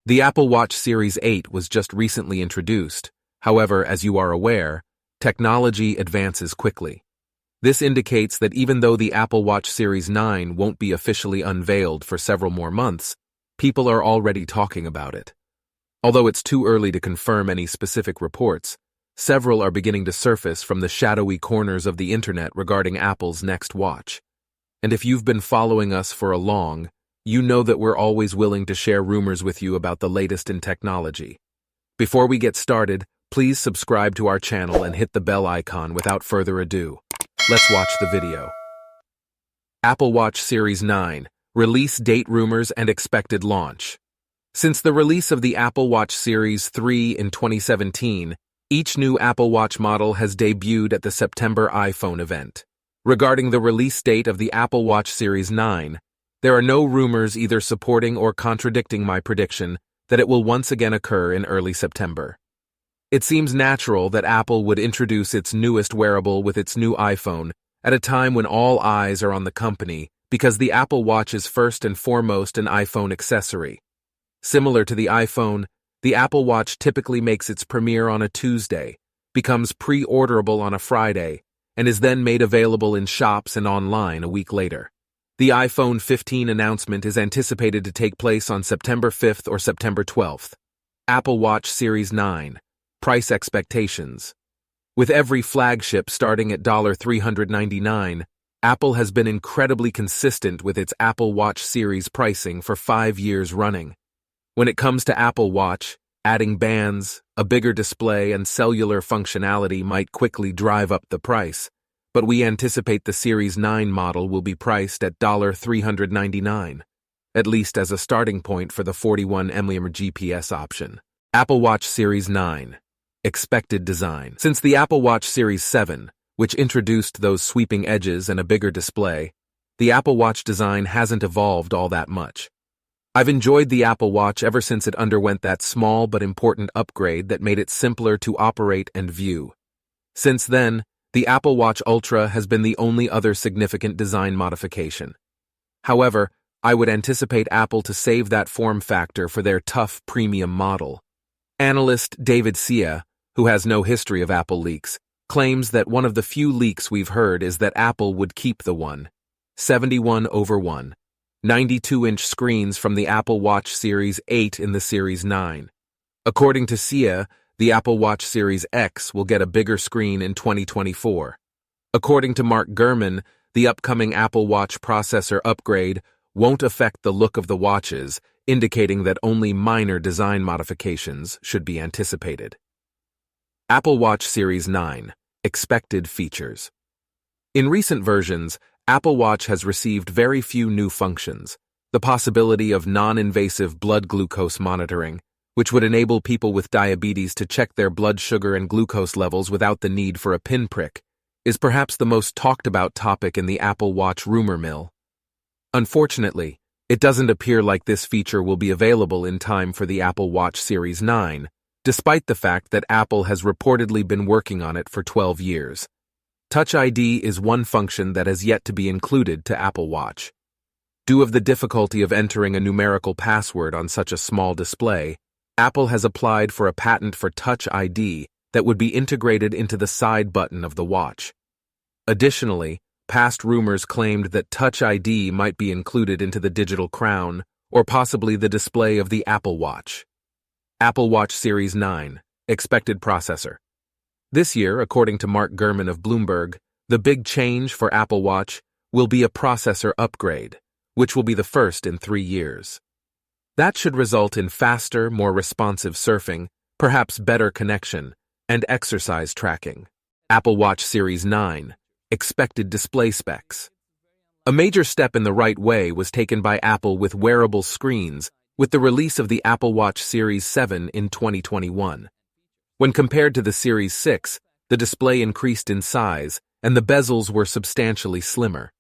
The Apple Watch Series 8 was just recently introduced. However, as you are aware, technology advances quickly. This indicates that even though the Apple Watch Series 9 won't be officially unveiled for several more months, people are already talking about it. Although it's too early to confirm any specific reports, several are beginning to surface from the shadowy corners of the internet regarding Apple's next watch. And if you've been following us for a long, you know that we're always willing to share rumors with you about the latest in technology. Before we get started, please subscribe to our channel and hit the bell icon without further ado. Let's watch the video. Apple Watch Series 9, release date rumors and expected launch. Since the release of the Apple Watch Series 3 in 2017, each new Apple Watch model has debuted at the September iPhone event. Regarding the release date of the Apple Watch Series 9, there are no rumors either supporting or contradicting my prediction that it will once again occur in early September. It seems natural that Apple would introduce its newest wearable with its new iPhone at a time when all eyes are on the company because the Apple Watch is first and foremost an iPhone accessory. Similar to the iPhone, the Apple Watch typically makes its premiere on a Tuesday, becomes pre-orderable on a Friday, and is then made available in shops and online a week later. The iPhone 15 announcement is anticipated to take place on September 5th or September 12th. Apple Watch Series 9. Price expectations. With every flagship starting at $399, Apple has been incredibly consistent with its Apple Watch series pricing for 5 years running. When it comes to Apple Watch, adding bands, a bigger display, and cellular functionality might quickly drive up the price, but we anticipate the Series 9 model will be priced at $399, at least as a starting point for the 41mm GPS option. Apple Watch Series 9. Expected design. Since the Apple Watch Series 7, which introduced those sweeping edges and a bigger display, the Apple Watch design hasn't evolved all that much. I've enjoyed the Apple Watch ever since it underwent that small but important upgrade that made it simpler to operate and view. Since then, the Apple Watch Ultra has been the only other significant design modification. However, I would anticipate Apple to save that form factor for their tough premium model. Analyst David Sia, who has no history of Apple leaks, claims that one of the few leaks we've heard is that Apple would keep the 1.71/1 92-inch screens from the Apple Watch Series 8 in the Series 9. According to Sia, the Apple Watch Series X will get a bigger screen in 2024. According to Mark Gurman, the upcoming Apple Watch processor upgrade won't affect the look of the watches, indicating that only minor design modifications should be anticipated. Apple Watch Series 9. Expected features. In recent versions, Apple Watch has received very few new functions. The possibility of non-invasive blood glucose monitoring, which would enable people with diabetes to check their blood sugar and glucose levels without the need for a pinprick, is perhaps the most talked about topic in the Apple Watch rumor mill. Unfortunately, it doesn't appear like this feature will be available in time for the Apple Watch Series 9, despite the fact that Apple has reportedly been working on it for 12 years. Touch ID is one function that has yet to be included to Apple Watch. Due to the difficulty of entering a numerical password on such a small display, Apple has applied for a patent for Touch ID that would be integrated into the side button of the watch. Additionally, past rumors claimed that Touch ID might be included into the digital crown or possibly the display of the Apple Watch. Apple Watch Series 9. Expected processor. This year, according to Mark Gurman of Bloomberg, the big change for Apple Watch will be a processor upgrade, which will be the first in 3 years. That should result in faster, more responsive surfing, perhaps better connection, and exercise tracking. Apple Watch Series 9. Expected display specs. A major step in the right way was taken by Apple with wearable screens with the release of the Apple Watch Series 7 in 2021. When compared to the Series 6, the display increased in size, and the bezels were substantially slimmer.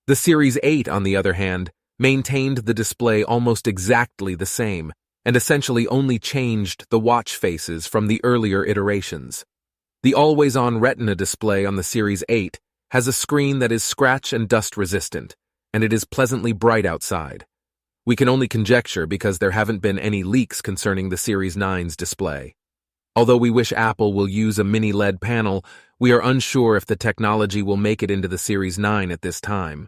The Series 8, on the other hand, maintained the display almost exactly the same, and essentially only changed the watch faces from the earlier iterations. The always-on Retina display on the Series 8 has a screen that is scratch and dust resistant, and it is pleasantly bright outside. We can only conjecture because there haven't been any leaks concerning the Series 9's display. Although we wish Apple will use a mini LED panel, we are unsure if the technology will make it into the Series 9 at this time.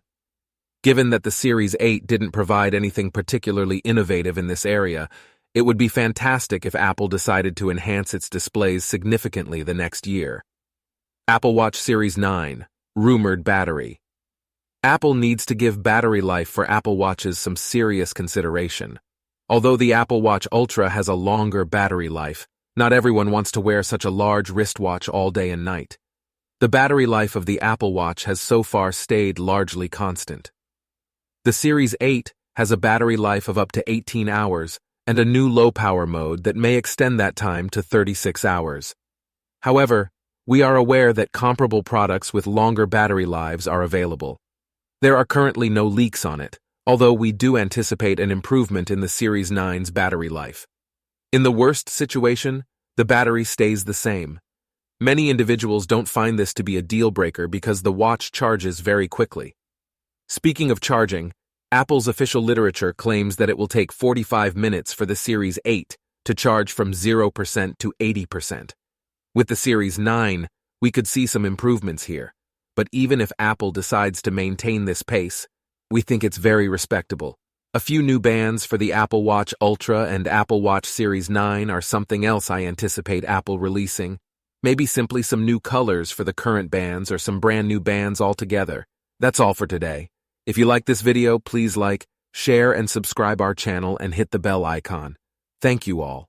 Given that the Series 8 didn't provide anything particularly innovative in this area, it would be fantastic if Apple decided to enhance its displays significantly the next year. Apple Watch Series 9, rumored battery. Apple needs to give battery life for Apple Watches some serious consideration. Although the Apple Watch Ultra has a longer battery life, not everyone wants to wear such a large wristwatch all day and night. The battery life of the Apple Watch has so far stayed largely constant. The Series 8 has a battery life of up to 18 hours and a new low-power mode that may extend that time to 36 hours. However, we are aware that comparable products with longer battery lives are available. There are currently no leaks on it, although we do anticipate an improvement in the Series 9's battery life. In the worst situation, the battery stays the same. Many individuals don't find this to be a deal-breaker because the watch charges very quickly. Speaking of charging, Apple's official literature claims that it will take 45 minutes for the Series 8 to charge from 0% to 80%. With the Series 9, we could see some improvements here, but even if Apple decides to maintain this pace, we think it's very respectable. A few new bands for the Apple Watch Ultra and Apple Watch Series 9 are something else I anticipate Apple releasing. Maybe simply some new colors for the current bands or some brand new bands altogether. That's all for today. If you like this video, please like, share, and subscribe our channel and hit the bell icon. Thank you all.